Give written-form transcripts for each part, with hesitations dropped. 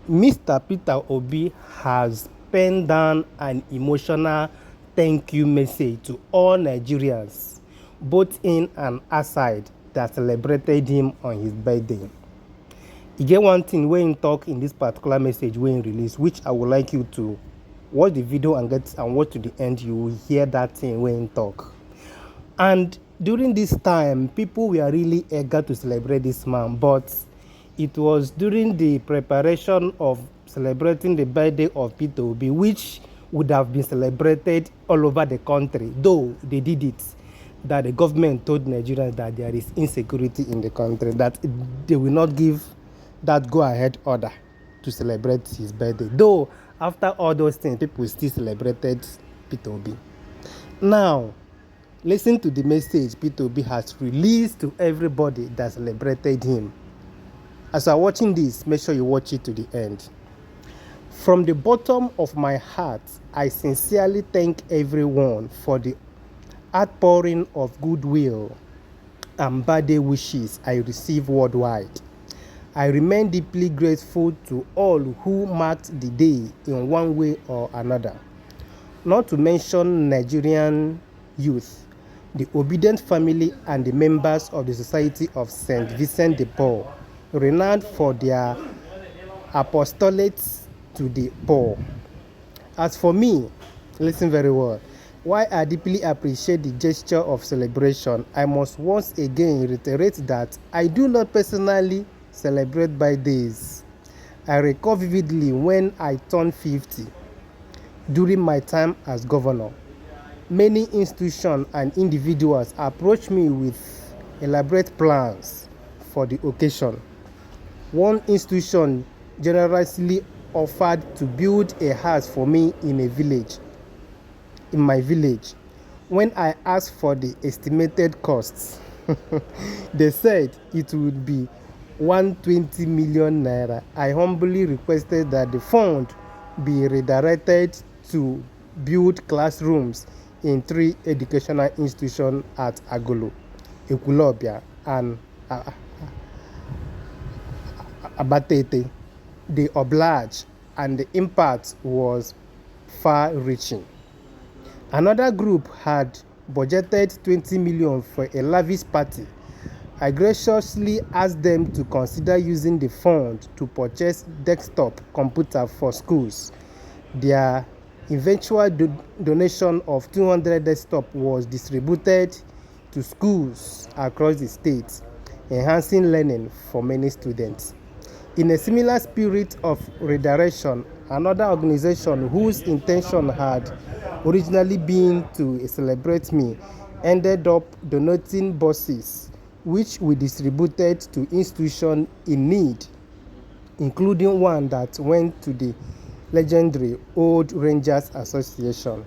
Mr. Peter Obi has penned down an emotional thank you message to all Nigerians, both in and outside, that celebrated him on his birthday. E get one thing wey him talk in this particular message wey him release, which I would like you to watch the video and watch to the end. You will hear that thing wey him talk. And during this time, people were really eager to celebrate this man, but it was during the preparation of celebrating the birthday of Peter Obi, which would have been celebrated all over the country, though they did it, that the government told Nigerians that there is insecurity in the country, that they will not give that go-ahead order to celebrate his birthday. Though after all those things, people still celebrated Peter Obi. Now, listen to the message Peter Obi has released to everybody that celebrated him. As you're watching this, make sure you watch it to the end. From the bottom of my heart, I sincerely thank everyone for the outpouring of goodwill and birthday wishes I receive worldwide. I remain deeply grateful to all who marked the day in one way or another. Not to mention Nigerian youth, the Obident family, and the members of the Society of St. Vincent de Paul, renowned for their apostolate to the poor. As for me, listen very well, while I deeply appreciate the gesture of celebration, I must once again reiterate that I do not personally celebrate birthdays. I recall vividly when I turned 50 during my time as governor. Many institutions and individuals approached me with elaborate plans for the occasion. One institution generously offered to build a house for me in my village. When I asked for the estimated costs, they said it would be 120 million naira. I humbly requested that the fund be redirected to build classrooms in 3 educational institutions at Agolo, Ekulobia, and Abatete. They obliged, and the impact was far-reaching. Another group had budgeted 20 million for a lavish party. I graciously asked them to consider using the fund to purchase desktop computers for schools. Their eventual donation of 200 desktops was distributed to schools across the state, enhancing learning for many students. In a similar spirit of redirection, another organization whose intention had originally been to celebrate me ended up donating buses, which we distributed to institutions in need, including one that went to the legendary Old Rangers Association.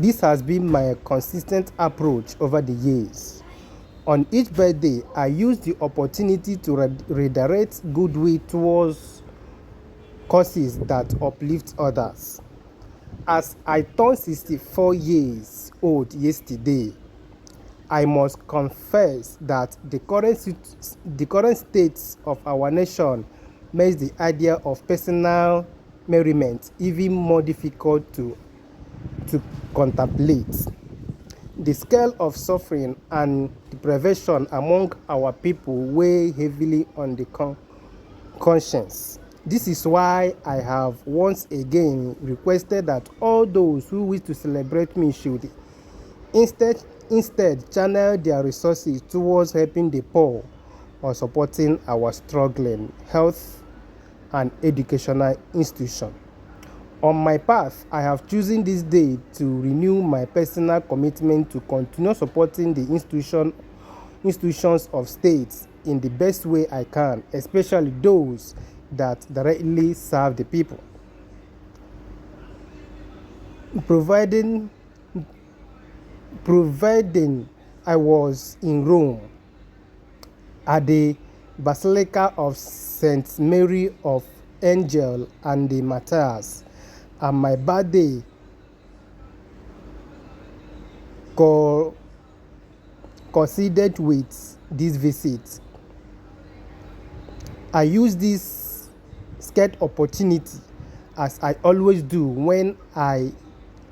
This has been my consistent approach over the years. On each birthday, I use the opportunity to redirect goodwill towards causes that uplift others. As I turned 64 years old yesterday, I must confess that the current state of our nation makes the idea of personal merriment even more difficult to contemplate. The scale of suffering and deprivation among our people weigh heavily on the conscience. This is why I have once again requested that all those who wish to celebrate me should instead channel their resources towards helping the poor or supporting our struggling health and educational institutions. On my path, I have chosen this day to renew my personal commitment to continue supporting the institutions of states in the best way I can, especially those that directly serve the people. Providing I was in Rome at the Basilica of St. Mary of Angel and the Martyrs, and my birthday coincided with this visit. I use this scarce opportunity, as I always do when I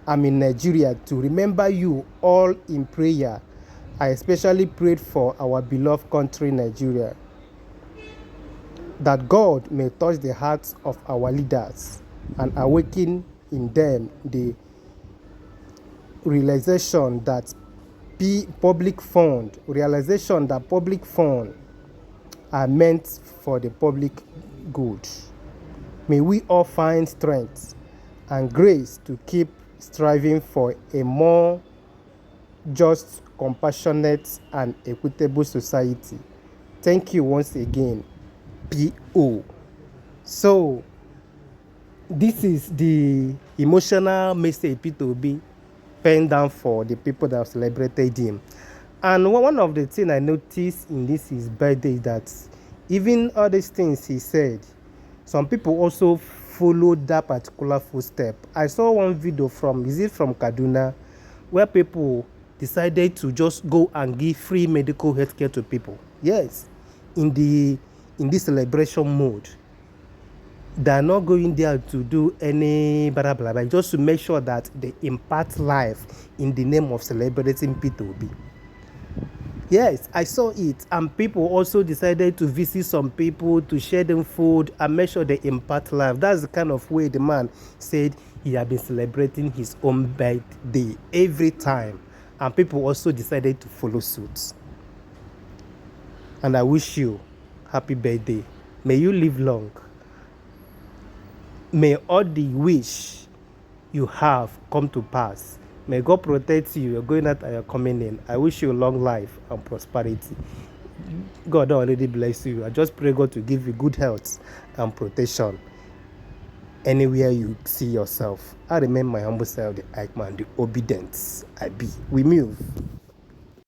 am in Nigeria, to remember you all in prayer. I especially prayed for our beloved country, Nigeria, that God may touch the hearts of our leaders and awaken in them the realization that public fund are meant for the public good. May we all find strength and grace to keep striving for a more just, compassionate, and equitable society. Thank you once again, P.O. So, this is the emotional message Peter Obi penned down for the people that have celebrated him. And one of the things I noticed in this his birthday is that even all these things he said, some people also followed that particular footstep. I saw one video from Kaduna, where people decided to just go and give free medical health care to people. Yes, in this celebration mode. They are not going there to do any blah blah blah, just to make sure that they impact life in the name of celebrating Peter Obi. Yes, I saw it, and people also decided to visit some people, to share them food and make sure they impact life. That's the kind of way the man said he had been celebrating his own birthday every time, and people also decided to follow suit. And I wish you happy birthday. May you live long. May all the wish you have come to pass. May God protect you. You're going out and you're coming in. I wish you long life and prosperity. God already bless you. I just pray God to give you good health and protection anywhere you see yourself. I remain my humble self, the Eichmann, the Obident. I be. We move.